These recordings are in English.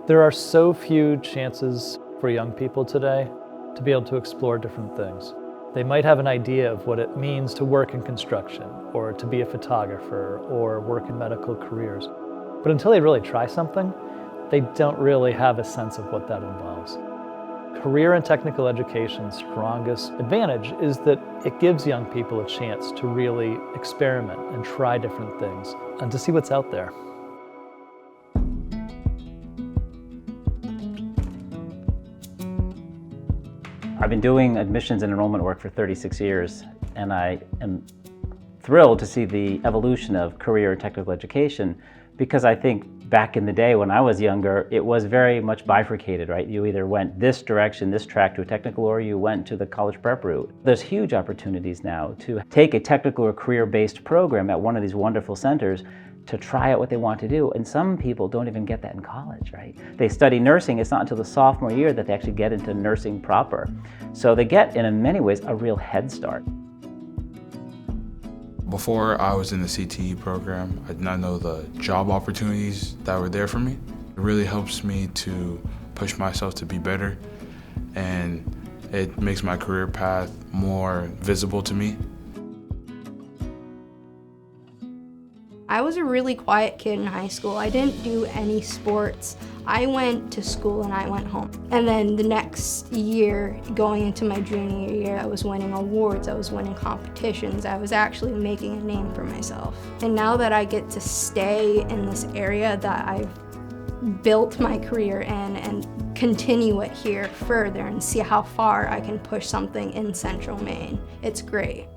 There are so few chances for young people today to be able to explore different things. They might have an idea of what it means to work in construction, or to be a photographer, or work in medical careers. But until they really try something, they don't really have a sense of what that involves. Career and technical education's strongest advantage is that it gives young people a chance to really experiment and try different things and to see what's out there. I've been doing admissions and enrollment work for 36 years, and I am thrilled to see the evolution of career and technical education, because I think back in the day when I was younger, it was very much bifurcated, right? You either went this direction, this track to a technical, or you went to the college prep route. There's huge opportunities now to take a technical or career-based program at one of these wonderful centers to try out what they want to do. And some people don't even get that in college, right? They study nursing, it's not until the sophomore year that they actually get into nursing proper. So they get, in many ways, a real head start. Before I was in the CTE program, I did not know the job opportunities that were there for me. It really helps me to push myself to be better, and it makes my career path more visible to me. I was a really quiet kid in high school. I didn't do any sports. I went to school and I went home. And then the next year, going into my junior year, I was winning awards, I was winning competitions, I was actually making a name for myself. And now that I get to stay in this area that I've built my career in and continue it here further and see how far I can push something in Central Maine, it's great.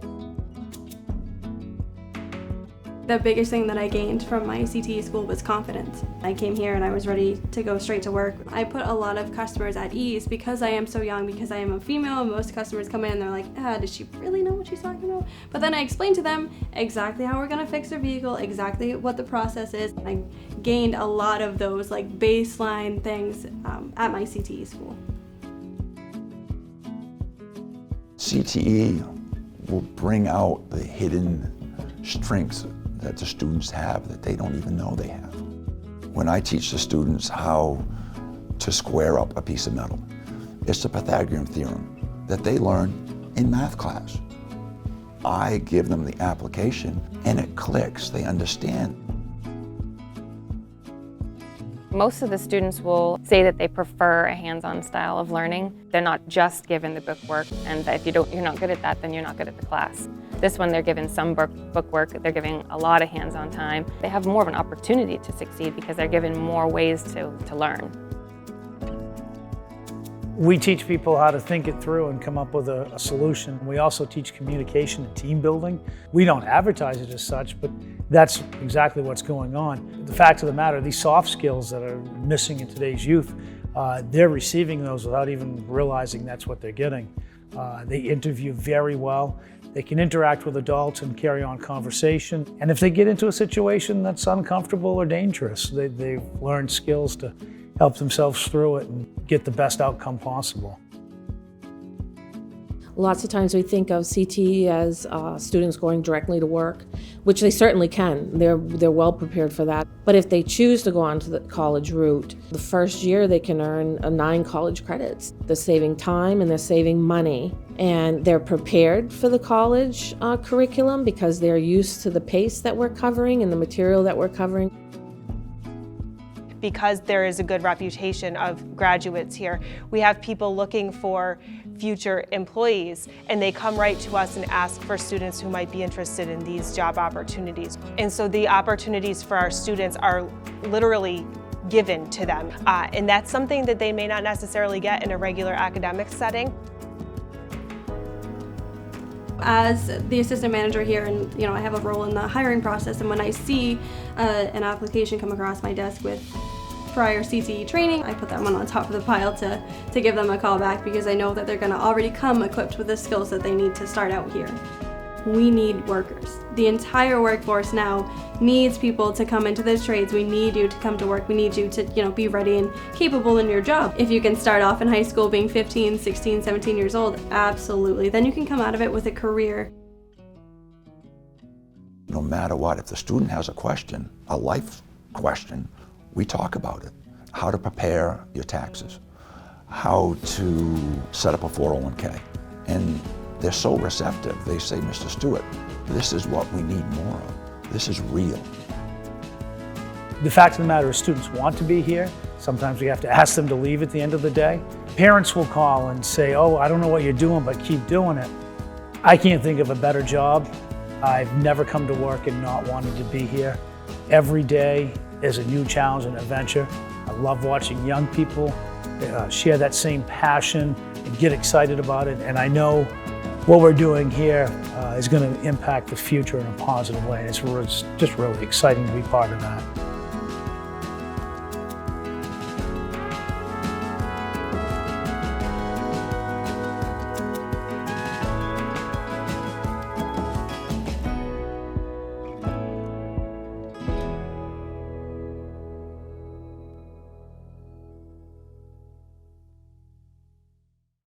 The biggest thing that I gained from my CTE school was confidence. I came here and I was ready to go straight to work. I put a lot of customers at ease because I am so young, because I am a female. Most customers come in and they're like, does she really know what she's talking about? But then I explained to them exactly how we're gonna fix their vehicle, exactly what the process is. I gained a lot of those like baseline things at my CTE school. CTE will bring out the hidden strengths that the students have that they don't even know they have. When I teach the students how to square up a piece of metal, it's the Pythagorean theorem that they learn in math class. I give them the application and it clicks, they understand. Most of the students will say that they prefer a hands-on style of learning. They're not just given the bookwork, and that if you're not good at that, then you're not good at the class. This one, they're given some bookwork, they're giving a lot of hands-on time. They have more of an opportunity to succeed because they're given more ways to learn. We teach people how to think it through and come up with a solution. We also teach communication and team building. We don't advertise it as such, but that's exactly what's going on. The fact of the matter, these soft skills that are missing in today's youth, they're receiving those without even realizing that's what they're getting. They interview very well. They can interact with adults and carry on conversation. And if they get into a situation that's uncomfortable or dangerous, they've learned skills to help themselves through it and get the best outcome possible. Lots of times we think of CTE as students going directly to work, which they certainly can. They're well prepared for that. But if they choose to go on to the college route, the first year they can earn 9 college credits. They're saving time and they're saving money. And they're prepared for the college curriculum because they're used to the pace that we're covering and the material that we're covering. Because there is a good reputation of graduates here, we have people looking for future employees, and they come right to us and ask for students who might be interested in these job opportunities. And so the opportunities for our students are literally given to them. And that's something that they may not necessarily get in a regular academic setting. As the assistant manager here, and I have a role in the hiring process, and when I see an application come across my desk with prior CTE training, I put that one on top of the pile to give them a call back, because I know that they're going to already come equipped with the skills that they need to start out here. We need workers. The entire workforce now needs people to come into the trades. We need you to come to work. We need you to be ready and capable in your job. If you can start off in high school being 15, 16, 17 years old, absolutely. Then you can come out of it with a career. No matter what, if the student has a question, a life question, we talk about it. how to prepare your taxes, how to set up a 401k. And they're so receptive. They say, Mr. Stewart, this is what we need more of. This is real. The fact of the matter is students want to be here. Sometimes we have to ask them to leave at the end of the day. Parents will call and say, oh, I don't know what you're doing, but keep doing it. I can't think of a better job. I've never come to work and not wanted to be here. Every day is a new challenge and adventure. I love watching young people share that same passion and get excited about it. And I know what we're doing here is going to impact the future in a positive way. It's just really exciting to be part of that.